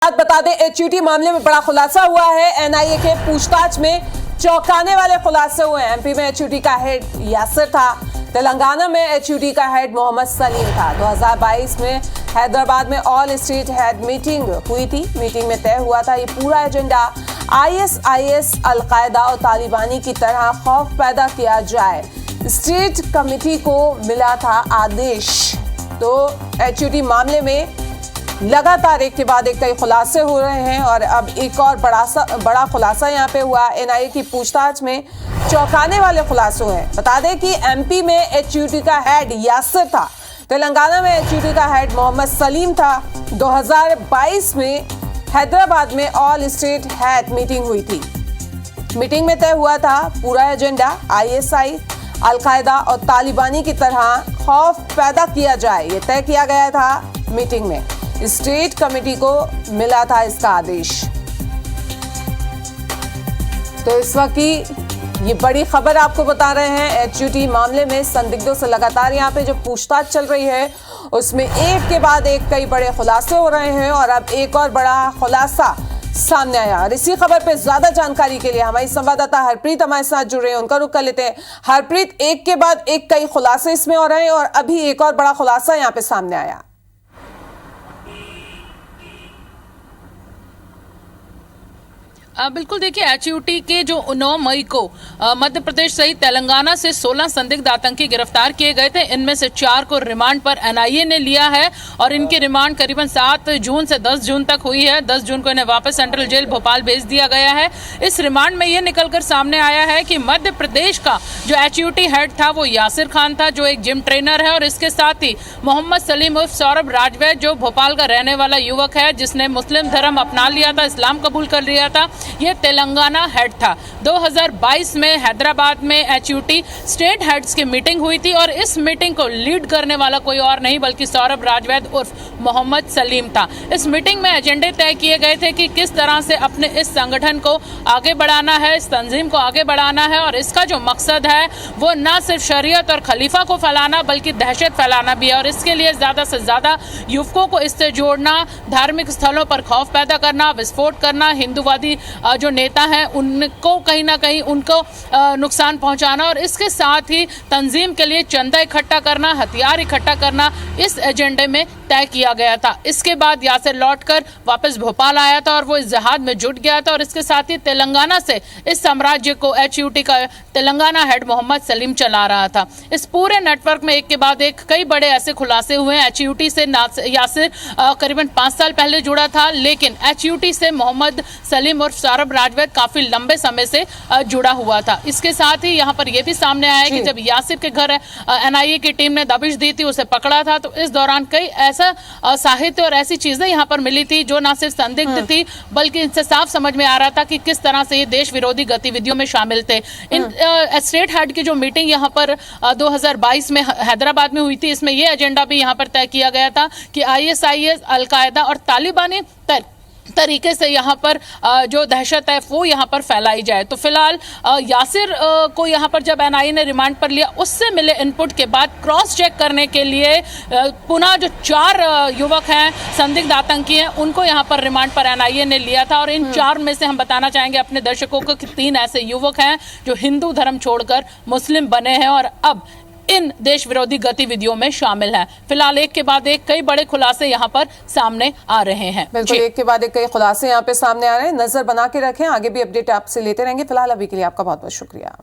बता दें, एचयूटी मामले में बड़ा खुलासा हुआ है। एनआईए के पूछताछ में चौंकाने वाले खुलासे हुए हैं। एमपी में एचयूटी का हेड यासिर था, तेलंगाना में एचयूटी का हेड मोहम्मद सलीम था। 2022 में हैदराबाद में ऑल स्टेट हेड मीटिंग हुई थी। मीटिंग में तय हुआ था ये पूरा एजेंडा आईएसआईएस, अलकायदा और तालिबानी की तरह खौफ पैदा किया जाए। स्टेट कमेटी को मिला था आदेश। तो एचयूटी मामले में लगातार एक के बाद एक कई खुलासे हो रहे हैं और अब एक और बड़ा खुलासा यहाँ पे हुआ। एनआईए की पूछताछ में चौंकाने वाले खुलासे हुए हैं। बता दें कि एमपी में एचयूटी का हेड यासिर था, तेलंगाना में एचयूटी का हेड मोहम्मद सलीम था। 2022 में हैदराबाद में ऑल स्टेट हेड मीटिंग हुई थी। मीटिंग में तय हुआ था पूरा एजेंडा आईएसआई, अलकायदा और तालिबानी की तरह खौफ पैदा किया जाए। ये तय किया गया था मीटिंग में। स्टेट कमेटी को मिला था इसका आदेश। तो इस वक्त की ये बड़ी खबर आपको बता रहे हैं। एचयूटी मामले में संदिग्धों से लगातार यहाँ पे जो पूछताछ चल रही है उसमें एक के बाद एक कई बड़े खुलासे हो रहे हैं और अब एक और बड़ा खुलासा सामने आया। और इसी खबर पे ज्यादा जानकारी के लिए हमारी संवाददाता हरप्रीत हमारे साथ जुड़ रहे हैं, उनका रुख कर लेते हैं। हरप्रीत, एक के बाद एक कई खुलासे इसमें हो रहे हैं और अभी एक और बड़ा खुलासा यहाँ पे सामने आया। बिल्कुल, देखिए, एचयूटी के जो 9 मई को मध्य प्रदेश सहित तेलंगाना से 16 संदिग्ध आतंकी गिरफ्तार किए गए थे। इनमें से 4 को रिमांड पर एनआईए ने लिया है और इनकी रिमांड करीबन 7 जून से 10 जून तक हुई है। 10 जून को इन्हें वापस सेंट्रल जेल भोपाल भेज दिया गया है। इस रिमांड में यह निकलकर सामने आया है कि मध्य प्रदेश का जो एचयूटी हेड था वो यासिर खान था, जो एक जिम ट्रेनर है, और इसके साथ ही मोहम्मद सलीम उर्फ सौरभ राजवैद, जो भोपाल का रहने वाला युवक है जिसने मुस्लिम धर्म अपना लिया था, इस्लाम कबूल कर लिया था, ये तेलंगाना हेड था। 2022 में हैदराबाद में एचयूटी स्टेट हेड्स की मीटिंग हुई थी और इस मीटिंग को लीड करने वाला कोई और नहीं बल्कि सौरभ राजवैद उर्फ मोहम्मद सलीम था। इस मीटिंग में एजेंडे तय किए गए थे कि किस तरह से अपने इस संगठन को आगे बढ़ाना है, इस तंजीम को आगे बढ़ाना है, और इसका जो मकसद है वो न सिर्फ शरीयत और खलीफा को फैलाना बल्कि दहशत फैलाना भी है। और इसके लिए ज्यादा से ज्यादा युवकों को इससे जोड़ना, धार्मिक स्थलों पर खौफ पैदा करना, विस्फोट करना, हिंदूवादी जो नेता हैं उनको कहीं ना कहीं उनको नुकसान पहुंचाना, और इसके साथ ही तंजीम के लिए चंदा इकट्ठा करना, हथियार इकट्ठा करना, इस एजेंडे में तय किया गया था। इसके बाद यासिर लौटकर वापस भोपाल आया था और वो इस जिहाद में जुट गया था और इसके साथ ही तेलंगाना से इस साम्राज्य को एचयूटी का तेलंगाना हेड मोहम्मद सलीम चला रहा था। इस पूरे नेटवर्क में एक के बाद एक कई बड़े ऐसे खुलासे हुए हैं। एचयूटी से यासिर करीबन 5 साल पहले जुड़ा था, लेकिन एचयूटी से मोहम्मद सलीम और सौरभ राजवैद काफी लंबे समय से जुड़ा हुआ था। इसके साथ ही यहाँ पर यह भी सामने आया कि जब यासिर के घर एनआईए की टीम ने दबिश दी थी, उसे पकड़ा था, तो इस दौरान कई ऐसा साहित्य और ऐसी चीजें यहाँ पर मिली थी जो ना सिर्फ संदिग्ध थी बल्कि इनसे साफ समझ में आ रहा था कि किस तरह से ये देश विरोधी गतिविधियों में शामिल थे। इन स्टेट हेड की जो मीटिंग यहाँ पर 2022 में हैदराबाद में हुई थी, इसमें यह एजेंडा भी यहाँ पर तय किया गया था कि आईएसआईएस, अलकायदा और तालिबानी तरीके से यहाँ पर जो दहशत है वो यहाँ पर फैलाई जाए। तो फिलहाल यासिर को यहाँ पर जब एनआईए ने रिमांड पर लिया, उससे मिले इनपुट के बाद क्रॉस चेक करने के लिए पुनः जो 4 युवक हैं, संदिग्ध आतंकी हैं, उनको यहाँ पर रिमांड पर एनआईए ने लिया था। और इन 4 में से हम बताना चाहेंगे अपने दर्शकों को कि 3 ऐसे युवक हैं जो हिंदू धर्म छोड़कर मुस्लिम बने हैं और अब इन देश विरोधी गतिविधियों में शामिल हैं। फिलहाल एक के बाद एक कई बड़े खुलासे यहाँ पर सामने आ रहे हैं। बिल्कुल, एक के बाद एक कई खुलासे यहाँ पे सामने आ रहे हैं। नजर बना के रखें, आगे भी अपडेट आपसे लेते रहेंगे। फिलहाल अभी के लिए आपका बहुत बहुत शुक्रिया।